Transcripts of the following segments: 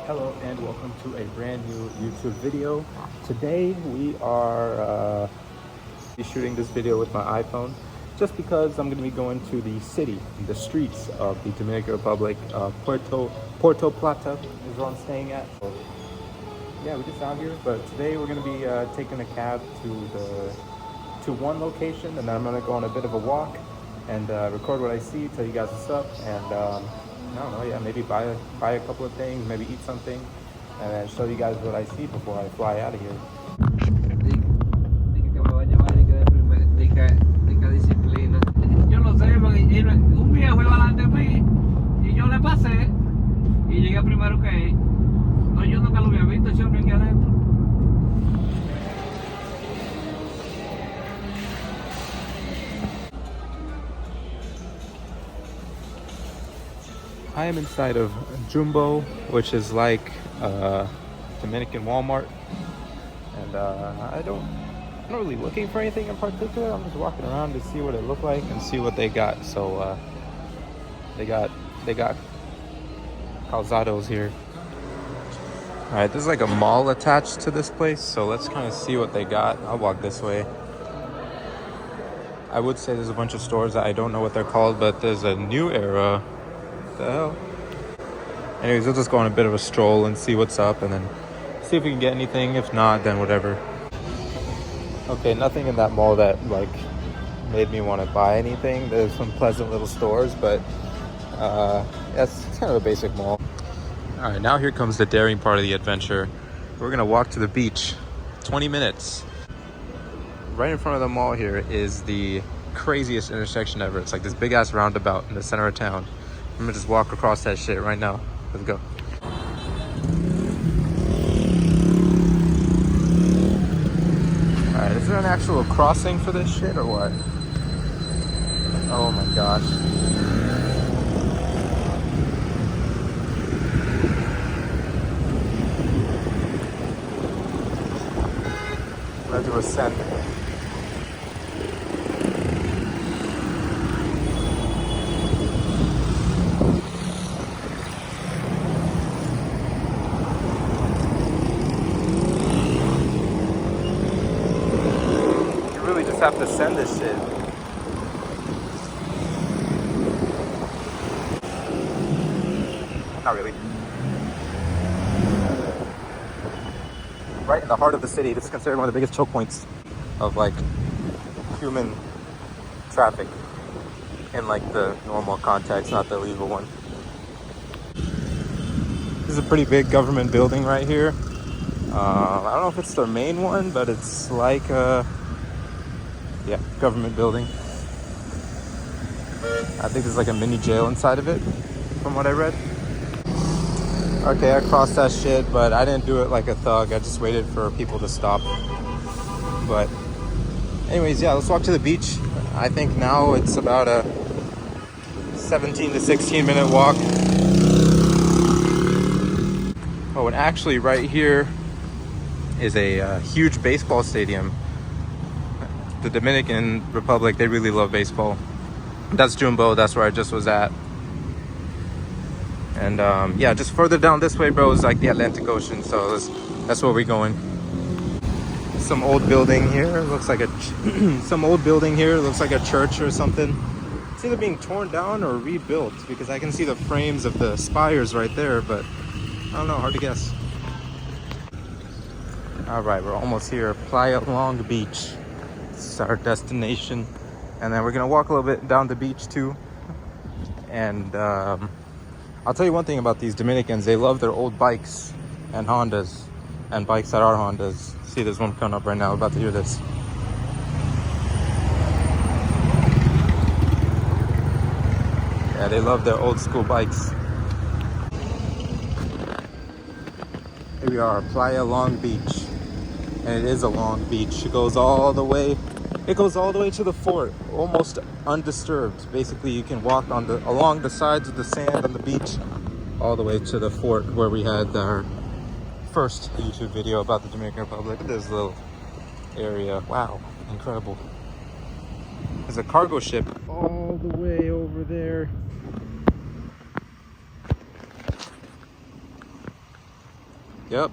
Hello and welcome to a brand new YouTube video. Today we are shooting this video with my iPhone just because I'm going to be going to the city, the streets of the Dominican Republic. Puerto Plata is where I'm staying at. So, yeah, we're just out here, but today we're going to be taking a cab to one location, and then I'm going to go on a bit of a walk and record what I see, tell you guys what's up, and I don't know, yeah, maybe buy a couple of things, maybe eat something, and then show you guys what I see before I fly out of here. Dije que me va a llevar de que disciplina. Yo lo sé, porque un viejo iba delante de mí y yo le pasé y llegué primero que él. No, yo nunca lo había visto, yo no aquí adentro. I am inside of Jumbo, which is like Dominican Walmart, and I don't really looking for anything in particular. I'm just walking around to see what it looked like and see what they got. So they got calzados here. All right, there's like a mall attached to this place, so let's kind of see what they got. I'll walk this way. I would say there's a bunch of stores that I don't know what they're called, but there's a New Era. What the hell? Anyways, we'll just go on a bit of a stroll and see what's up, and then see if we can get anything. If not, then whatever. Okay, nothing in that mall that like made me want to buy anything. There's some pleasant little stores, but it's kind of a basic mall. All right, now here comes the daring part of the adventure. We're gonna walk to the beach. 20 minutes. Right in front of the mall here is the craziest intersection ever. It's like this big ass roundabout in the center of town. I'm gonna just walk across that shit right now. Let's go. Alright, is there an actual crossing for this shit or what? Oh my gosh. Let's do a send. Have to send this shit. Not really. Right in the heart of the city. This is considered one of the biggest choke points of like human traffic in like the normal context, not the illegal one. This is a pretty big government building right here. I don't know if it's their main one, but it's like yeah, government building. I think there's like a mini jail inside of it, from what I read. Okay, I crossed that shit, but I didn't do it like a thug. I just waited for people to stop. But anyways, yeah, let's walk to the beach. I think now it's about a 17 to 16 minute walk. Oh, and actually right here is a huge baseball stadium. The Dominican Republic, they really love baseball. That's Jumbo, that's where I just was at. And yeah, just further down this way, bro, is like the Atlantic Ocean, so that's where we're going. Some old building here, looks like some old building here, looks like a church or something. It's either being torn down or rebuilt, because I can see the frames of the spires right there, but I don't know, hard to guess. All right, we're almost here, Playa Long Beach. This is our destination, and then we're gonna walk a little bit down the beach too. And I'll tell you one thing about these Dominicans: they love their old bikes and Hondas, and bikes that are Hondas. See, there's one coming up right now. We're about to hear this. Yeah, they love their old school bikes. Here we are, Playa Long Beach. And it is a long beach. It goes all the way to the fort, almost undisturbed. Basically, you can walk along the sides of the sand on the beach all the way to the fort where we had our first YouTube video about the Dominican Republic. Look at this little area. Wow, incredible. There's a cargo ship all the way over there. Yep.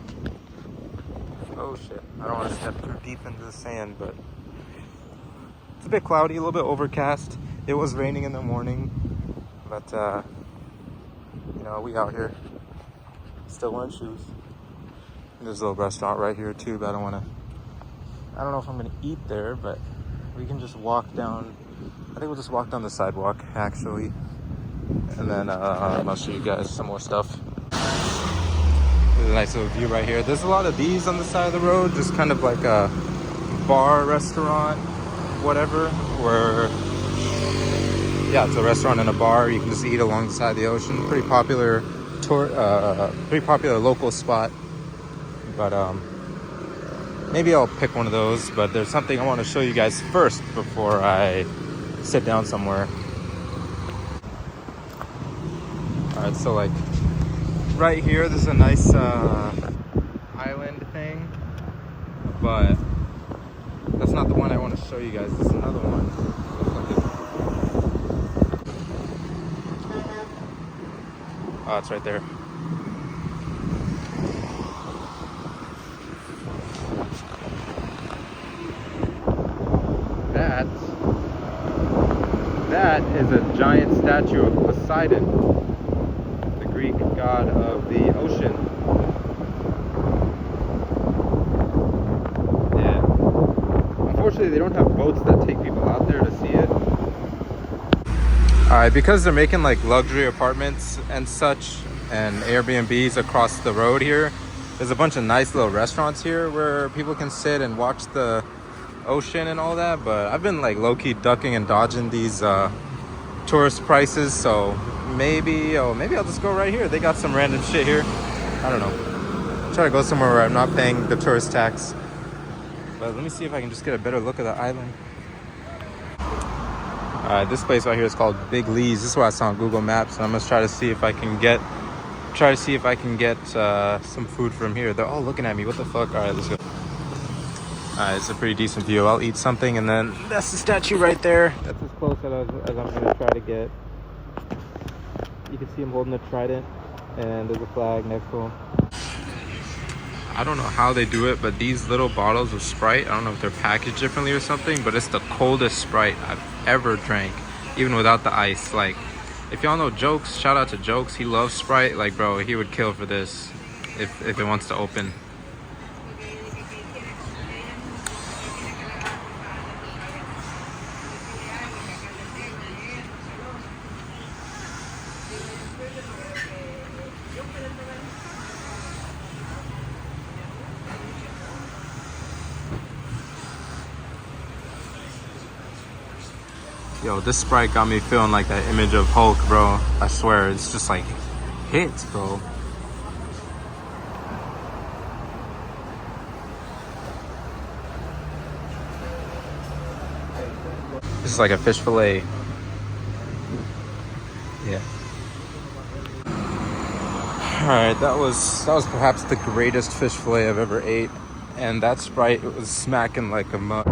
Oh shit. I don't want to step too deep into the sand, but it's a bit cloudy, a little bit overcast. It was raining in the morning, but you know, we out here. Still wearing shoes. There's a little restaurant right here too, but I don't know if I'm gonna eat there, but we can just walk down. I think we'll just walk down the sidewalk actually, and then I'll show you guys some more stuff. There's a nice little view right here. There's a lot of these on the side of the road, just kind of like a bar, restaurant, whatever, where yeah, it's a restaurant and a bar. You can just eat along the side of the ocean. Pretty popular local spot. But maybe I'll pick one of those. But there's something I want to show you guys first before I sit down somewhere. All right, so like right here, this is a nice island thing, but that's not the one I want to show you guys. This is another one. Oh, it's right there. That is a giant statue of Poseidon, the Greek god of the ocean. Yeah. Unfortunately, they don't have boats that take people out there to see it. Alright, because they're making like luxury apartments and such and Airbnbs across the road here, there's a bunch of nice little restaurants here where people can sit and watch the ocean and all that. But I've been like low-key ducking and dodging these tourist prices, so maybe I'll just go right here. They got some random shit here. I don't know. Try to go somewhere where I'm not paying the tourist tax. But let me see if I can just get a better look at the island. This place right here is called Big Lee's. This is what I saw on Google Maps, and I'm gonna try to see if I can get some food from here. They're all looking at me. What the fuck? All right, let's go. It's a pretty decent view. I'll eat something, and then that's the statue right there. That's as close as I'm gonna try to get. You can see him holding a trident, and there's a flag next to him. I don't know how they do it, but these little bottles of Sprite, I don't know if they're packaged differently or something, but it's the coldest Sprite I've ever drank, even without the ice. Like, if y'all know Jokes, shout out to Jokes. He loves Sprite. Like, bro, he would kill for this if it wants to open. Yo, this Sprite got me feeling like that image of Hulk, bro. I swear, it's just like hits, bro. This is like a fish fillet. Yeah. All right, that was perhaps the greatest fish fillet I've ever ate, and that Sprite was smacking like a mug.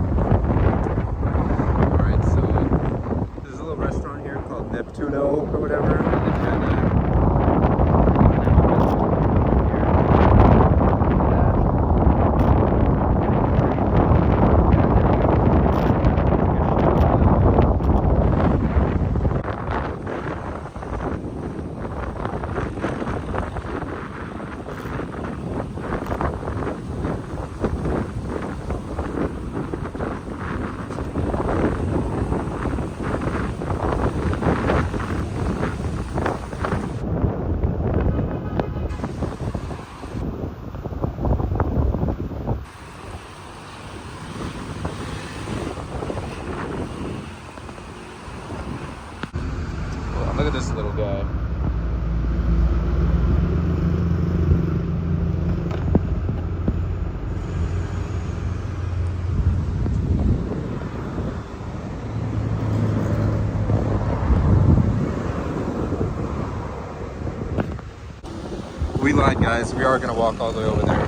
Neptuno or whatever. Look at this little guy. We lied, guys. We are gonna walk all the way over there.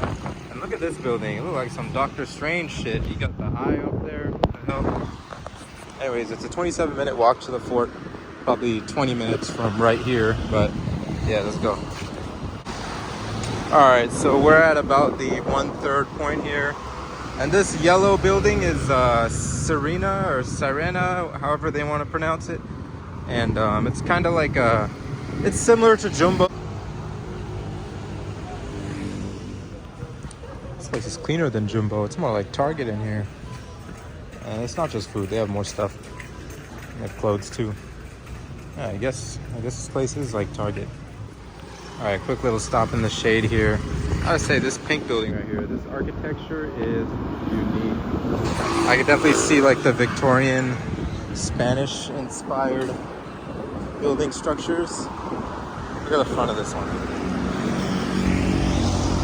And look at this building. It looks like some Doctor Strange shit. You got the eye up there. What the hell? Anyways, it's a 27-minute walk to the fort. Probably 20 minutes from right here, but yeah, let's go. All right, so we're at about the 1/3 point here, and this yellow building is Serena or Sirena, however they want to pronounce it, and it's kind of like it's similar to Jumbo. This place is cleaner than Jumbo. It's more like Target in here, and it's not just food. They have more stuff. They have clothes too. Yeah, I guess this place is like Target. All right, quick little stop in the shade here. I would say this pink building right here, this architecture is unique. I could definitely see like the Victorian, Spanish inspired building structures. Look at the front of this one.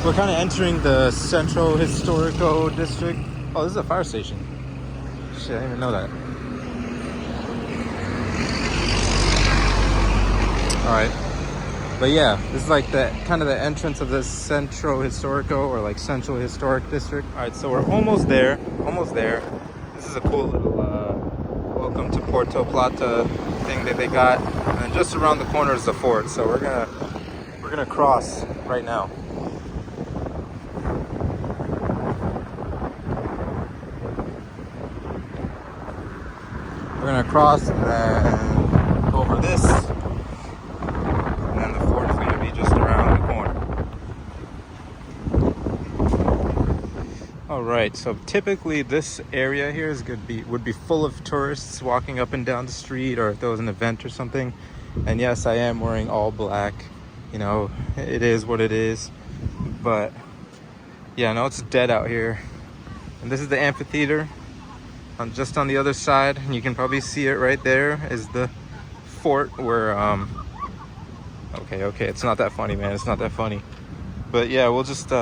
We're kind of entering the Central Historical District. Oh, this is a fire station. Shit, I didn't even know that. All right. But yeah, this is like the kind of the entrance of the Centro Historico or like Central Historic District. All right, so we're almost there. Almost there. This is a cool little welcome to Puerto Plata thing that they got, and just around the corner is the fort. So we're gonna cross right now. We're gonna cross and then go over this. All right, so typically this area here would be full of tourists walking up and down the street, or if there was an event or something. And yes, I am wearing all black. You know, it is what it is. But yeah, no, it's dead out here. And this is the amphitheater. I'm just on the other side, and you can probably see it right there is the fort where okay, it's not that funny, man. It's not that funny. But yeah, we'll just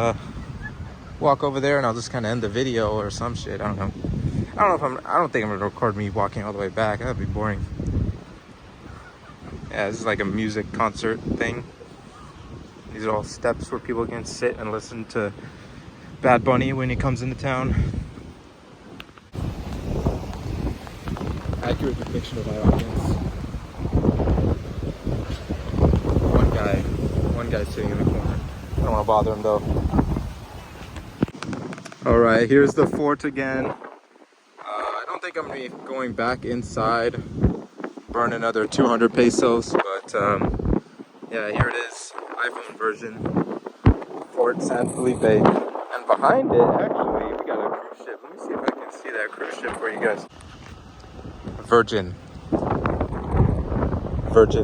walk over there, and I'll just kind of end the video or some shit. I don't know. I don't think I'm gonna record me walking all the way back. That'd be boring. Yeah, this is like a music concert thing. These are all steps where people can sit and listen to Bad Bunny when he comes into town. Accurate depiction of my audience. One guy sitting in the corner. I don't want to bother him though. All right, here's the fort again. I don't think I'm gonna be going back inside, burn another 200 pesos, but yeah, here it is, iPhone version, Fort San Felipe. And behind it, actually, we got a cruise ship. Let me see if I can see that cruise ship for you guys. Virgin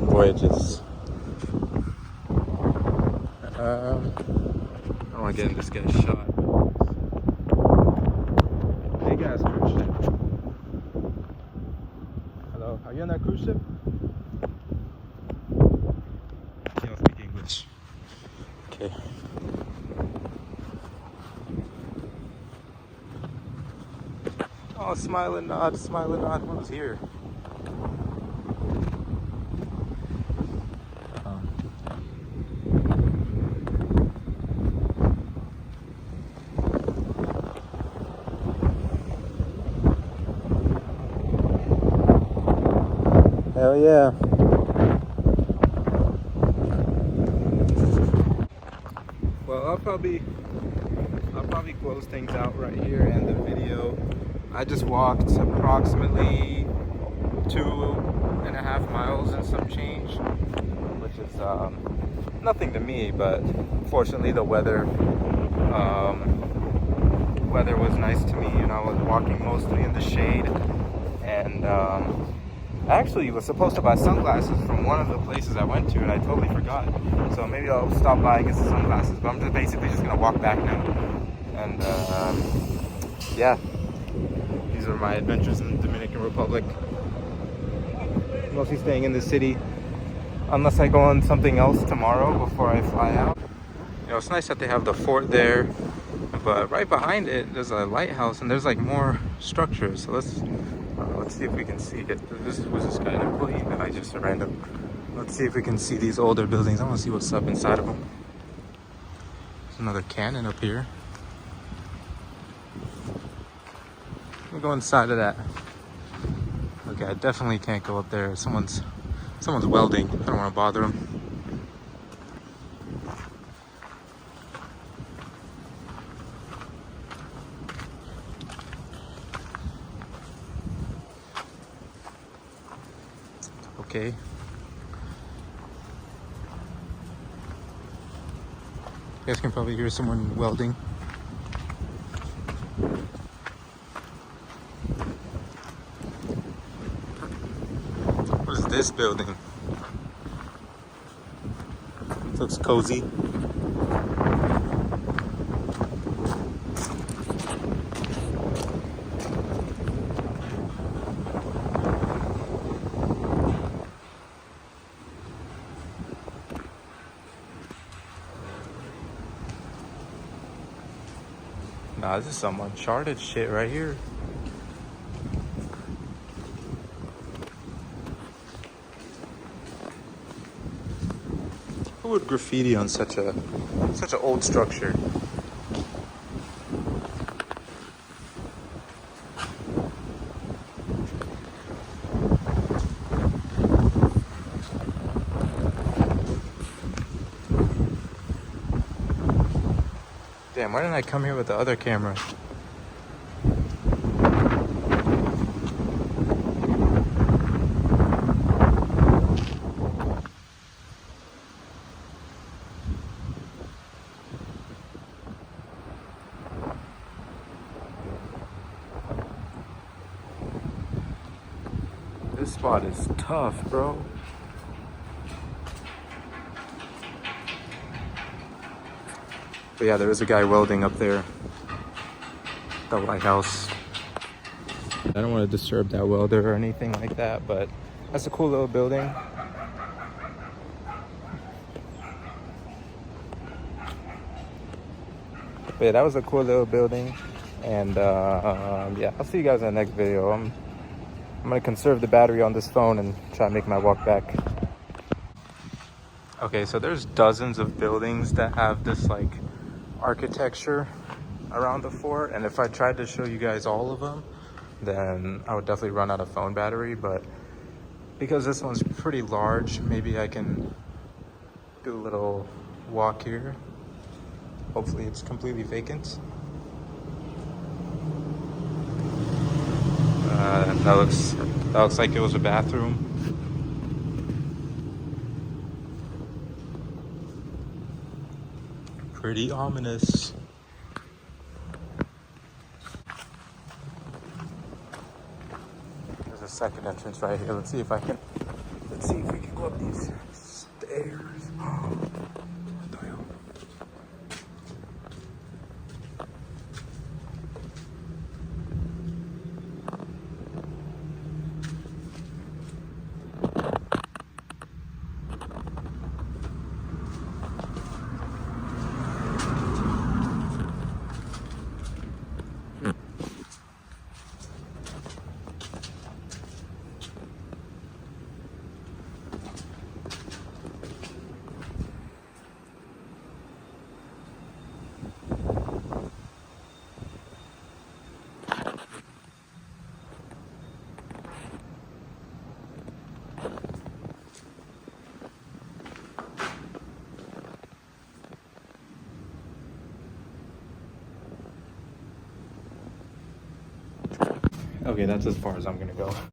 Voyages. I don't want to get in this guy's shot. Big ass cruise ship. Hello, are you on that cruise ship? You don't speak English. Okay. Oh, smile and nod, Who's here? Hell yeah. Well, I'll probably close things out right here and the video. I just walked approximately 2.5 miles and some change, which is nothing to me, but fortunately the weather was nice to me, and I was walking mostly in the shade. And I actually was supposed to buy sunglasses from one of the places I went to, and I totally forgot. So maybe I'll stop by and get some sunglasses, but I'm just basically just gonna walk back now. And yeah, these are my adventures in the Dominican Republic. Mostly staying in the city, unless I go on something else tomorrow before I fly out. You know, it's nice that they have the fort there, but right behind it there's a lighthouse, and there's like more structures. So let's see if we can see it. Was this guy an employee? No, just a random. Let's see if we can see these older buildings. I want to see what's up inside of them. There's another cannon up here. Let me go inside of that. Okay, I definitely can't go up there. Someone's welding. I don't want to bother them. Okay. You guys can probably hear someone welding. What is this building? It looks cozy. Nah, this is some Uncharted shit right here. Who would graffiti on such an old structure? Damn, why didn't I come here with the other camera? This spot is tough, bro. But yeah, there is a guy welding up there. The lighthouse. I don't want to disturb that welder or anything like that, but that's a cool little building. But yeah, that was a cool little building. And yeah, I'll see you guys in the next video. I'm gonna conserve the battery on this phone and try to make my walk back. Okay, so there's dozens of buildings that have this like architecture around the fort, and if I tried to show you guys all of them, then I would definitely run out of phone battery. But because this one's pretty large, maybe I can do a little walk here. Hopefully it's completely vacant. That looks like it was a bathroom. Pretty ominous. There's a second entrance right here. Let's see if we can go up these stairs. What the hell? Okay, that's as far as I'm gonna go.